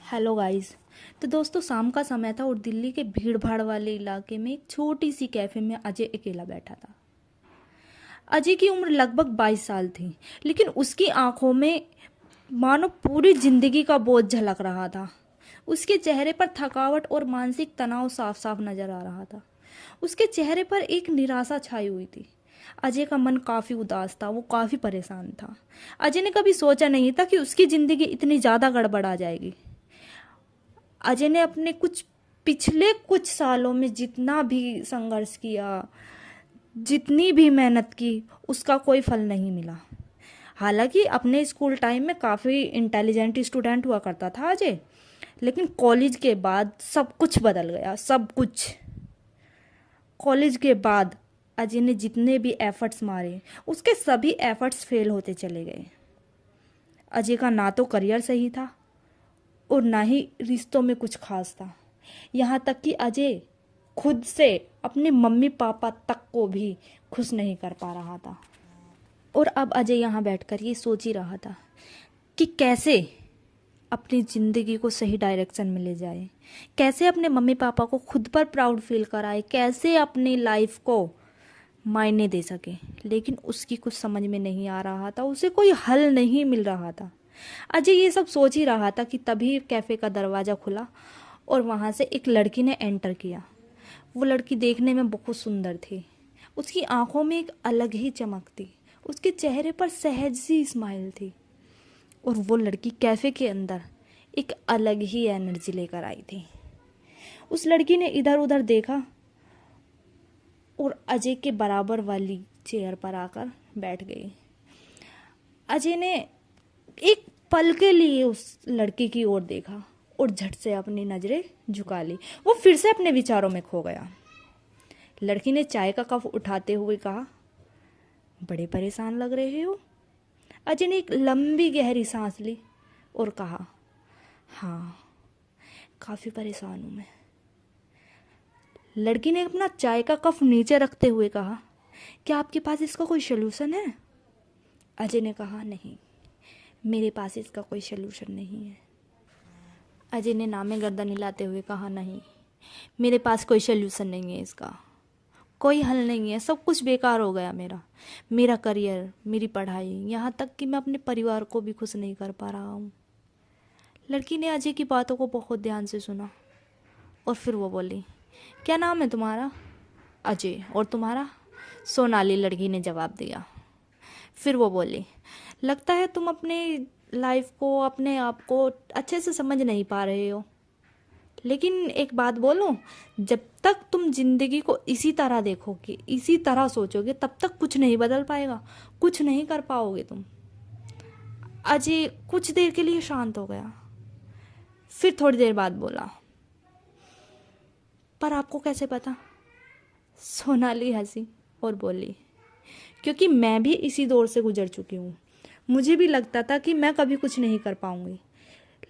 Hello guys. तो दोस्तों शाम का समय था और दिल्ली के भीड़ भाड़ वाले इलाके में एक छोटी सी कैफे में अजय अकेला बैठा था। अजय की उम्र लगभग 22 साल थी, लेकिन उसकी आंखों में मानो पूरी जिंदगी का बोझ झलक रहा था। उसके चेहरे पर थकावट और मानसिक तनाव साफ साफ नजर आ रहा था। उसके चेहरे पर एक निराशा छाई हुई थी। अजय का मन काफी उदास था, वो काफी परेशान था। अजय ने कभी सोचा नहीं था कि उसकी जिंदगी इतनी ज्यादा गड़बड़ा जाएगी। अजय ने अपने पिछले कुछ सालों में जितना भी संघर्ष किया, जितनी भी मेहनत की, उसका कोई फल नहीं मिला। हालांकि अपने स्कूल टाइम में काफ़ी इंटेलिजेंट स्टूडेंट हुआ करता था अजय, लेकिन कॉलेज के बाद सब कुछ बदल गया, सब कुछ। कॉलेज के बाद अजय ने जितने भी एफर्ट्स मारे, उसके सभी एफर्ट्स फेल होते चले गए। अजय का ना तो करियर सही था और ना ही रिश्तों में कुछ खास था। यहाँ तक कि अजय खुद से अपने मम्मी पापा तक को भी खुश नहीं कर पा रहा था। और अब अजय यहाँ बैठकर ये सोच ही रहा था कि कैसे अपनी ज़िंदगी को सही डायरेक्शन में ले जाए, कैसे अपने मम्मी पापा को खुद पर प्राउड फील कराए, कैसे अपनी लाइफ को मायने दे सके। लेकिन उसकी कुछ समझ में नहीं आ रहा था, उसे कोई हल नहीं मिल रहा था। अजय ये सब सोच ही रहा था कि तभी कैफ़े का दरवाज़ा खुला और वहाँ से एक लड़की ने एंटर किया। वो लड़की देखने में बहुत सुंदर थी। उसकी आंखों में एक अलग ही चमक थी, उसके चेहरे पर सहज सी स्माइल थी। और वो लड़की कैफ़े के अंदर एक अलग ही एनर्जी लेकर आई थी। उस लड़की ने इधर उधर देखा और अजय के बराबर वाली चेयर पर आकर बैठ गई। अजय ने एक पल के लिए उस लड़की की ओर देखा और झट से अपनी नजरें झुका ली। वो फिर से अपने विचारों में खो गया। लड़की ने चाय का कप उठाते हुए कहा, बड़े परेशान लग रहे हो। अजय ने एक लंबी गहरी सांस ली और कहा, हाँ, काफी परेशान हूं मैं। लड़की ने अपना चाय का कप नीचे रखते हुए कहा, क्या आपके पास इसका कोई सलूशन है? अजय ने कहा, नहीं, मेरे पास इसका कोई सलूशन नहीं है। अजय ने नामे गर्दन हिलाते हुए कहा, नहीं, मेरे पास कोई सलूशन नहीं है, इसका कोई हल नहीं है। सब कुछ बेकार हो गया मेरा, मेरा करियर, मेरी पढ़ाई, यहाँ तक कि मैं अपने परिवार को भी खुश नहीं कर पा रहा हूँ। लड़की ने अजय की बातों को बहुत ध्यान से सुना और फिर वो बोली, क्या नाम है तुम्हारा? अजय। और तुम्हारा? सोनाली, लड़की ने जवाब दिया। फिर वो बोली, लगता है तुम अपने लाइफ को, अपने आप को अच्छे से समझ नहीं पा रहे हो। लेकिन एक बात बोलूं, जब तक तुम जिंदगी को इसी तरह देखोगे, इसी तरह सोचोगे, तब तक कुछ नहीं बदल पाएगा, कुछ नहीं कर पाओगे तुम। अजय कुछ देर के लिए शांत हो गया, फिर थोड़ी देर बाद बोला, पर आपको कैसे पता? सोनाली हंसी और बोली, क्योंकि मैं भी इसी दौर से गुजर चुकी हूँ। मुझे भी लगता था कि मैं कभी कुछ नहीं कर पाऊंगी,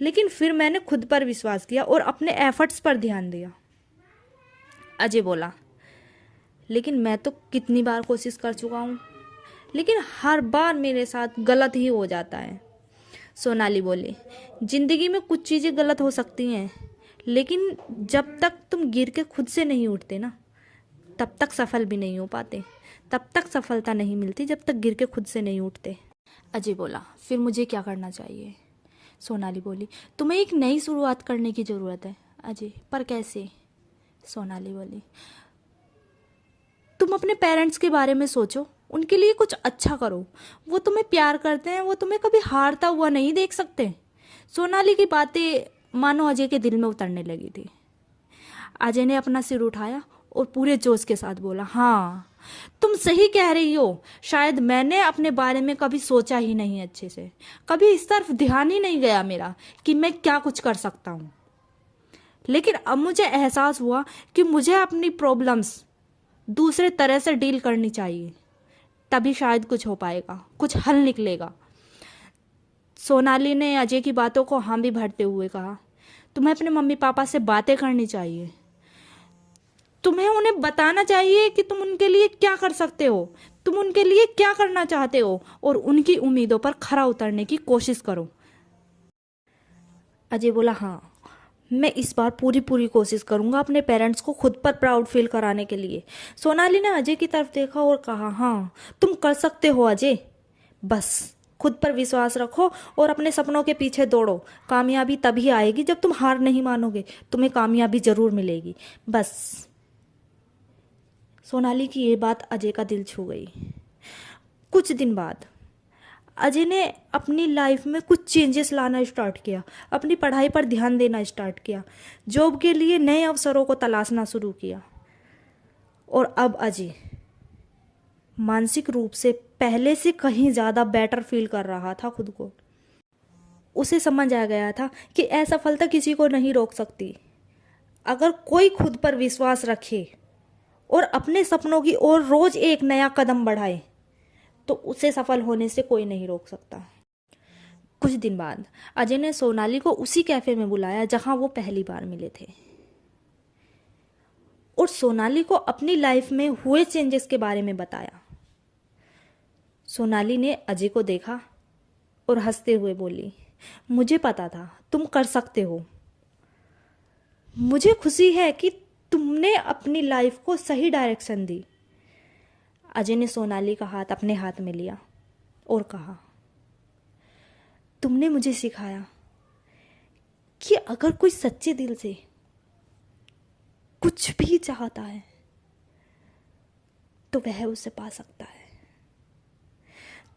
लेकिन फिर मैंने खुद पर विश्वास किया और अपने एफर्ट्स पर ध्यान दिया। अजय बोला, लेकिन मैं तो कितनी बार कोशिश कर चुका हूँ, लेकिन हर बार मेरे साथ गलत ही हो जाता है। सोनाली बोली, जिंदगी में कुछ चीज़ें गलत हो सकती हैं, लेकिन जब तक तुम गिर के खुद से नहीं उठते ना, तब तक सफल भी नहीं हो पाते। तब तक सफलता नहीं मिलती जब तक गिर के खुद से नहीं उठते। अजय बोला, फिर मुझे क्या करना चाहिए? सोनाली बोली, तुम्हें एक नई शुरुआत करने की ज़रूरत है। अजय, पर कैसे? सोनाली बोली, तुम अपने पेरेंट्स के बारे में सोचो, उनके लिए कुछ अच्छा करो। वो तुम्हें प्यार करते हैं, वो तुम्हें कभी हारता हुआ नहीं देख सकते। सोनाली की बातें मानो अजय के दिल में उतरने लगी थी। अजय ने अपना सिर उठाया और पूरे जोश के साथ बोला, हाँ, तुम सही कह रही हो। शायद मैंने अपने बारे में कभी सोचा ही नहीं अच्छे से, कभी इस तरफ ध्यान ही नहीं गया मेरा कि मैं क्या कुछ कर सकता हूँ। लेकिन अब मुझे एहसास हुआ कि मुझे अपनी प्रॉब्लम्स दूसरे तरह से डील करनी चाहिए, तभी शायद कुछ हो पाएगा, कुछ हल निकलेगा। सोनाली ने अजय की बातों को हाँ भी भरते हुए कहा, तुम्हें अपने मम्मी पापा से बातें करनी चाहिए। तुम्हें उन्हें बताना चाहिए कि तुम उनके लिए क्या कर सकते हो, तुम उनके लिए क्या करना चाहते हो, और उनकी उम्मीदों पर खरा उतरने की कोशिश करो। अजय बोला, हाँ मैं इस बार पूरी पूरी कोशिश करूंगा अपने पेरेंट्स को खुद पर प्राउड फील कराने के लिए। सोनाली ने अजय की तरफ देखा और कहा, हाँ तुम कर सकते हो अजय, बस खुद पर विश्वास रखो और अपने सपनों के पीछे दौड़ो। कामयाबी तभी आएगी जब तुम हार नहीं मानोगे, तुम्हें कामयाबी जरूर मिलेगी बस। सोनाली की ये बात अजय का दिल छू गई। कुछ दिन बाद अजय ने अपनी लाइफ में कुछ चेंजेस लाना स्टार्ट किया, अपनी पढ़ाई पर ध्यान देना स्टार्ट किया, जॉब के लिए नए अवसरों को तलाशना शुरू किया। और अब अजय मानसिक रूप से पहले से कहीं ज़्यादा बेटर फील कर रहा था खुद को। उसे समझ आ गया था कि असफलता किसी को नहीं रोक सकती। अगर कोई खुद पर विश्वास रखे और अपने सपनों की ओर रोज एक नया कदम बढ़ाए तो उसे सफल होने से कोई नहीं रोक सकता। कुछ दिन बाद अजय ने सोनाली को उसी कैफे में बुलाया जहां वो पहली बार मिले थे और सोनाली को अपनी लाइफ में हुए चेंजेस के बारे में बताया। सोनाली ने अजय को देखा और हंसते हुए बोली, मुझे पता था तुम कर सकते हो। मुझे खुशी है कि तुमने अपनी लाइफ को सही डायरेक्शन दी। अजय ने सोनाली का हाथ अपने हाथ में लिया और कहा, तुमने मुझे सिखाया कि अगर कोई सच्चे दिल से कुछ भी चाहता है तो वह उसे पा सकता है।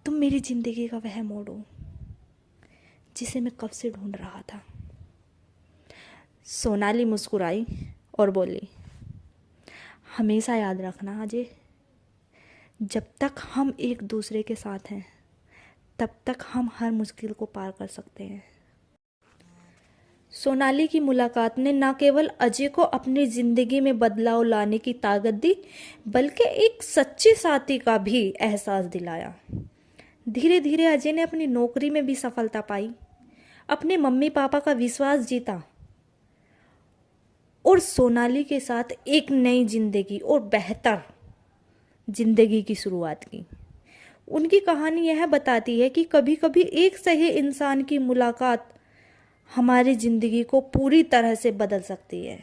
तुम मेरी जिंदगी का वह मोड़ हो जिसे मैं कब से ढूंढ रहा था। सोनाली मुस्कुराई और बोली, हमेशा याद रखना अजय, जब तक हम एक दूसरे के साथ हैं तब तक हम हर मुश्किल को पार कर सकते हैं। सोनाली की मुलाकात ने न केवल अजय को अपनी जिंदगी में बदलाव लाने की ताकत दी बल्कि एक सच्चे साथी का भी एहसास दिलाया। धीरे धीरे अजय ने अपनी नौकरी में भी सफलता पाई, अपने मम्मी पापा का विश्वास जीता और सोनाली के साथ एक नई जिंदगी और बेहतर जिंदगी की शुरुआत की। उनकी कहानी यह बताती है कि कभी कभी एक सही इंसान की मुलाकात हमारी जिंदगी को पूरी तरह से बदल सकती है।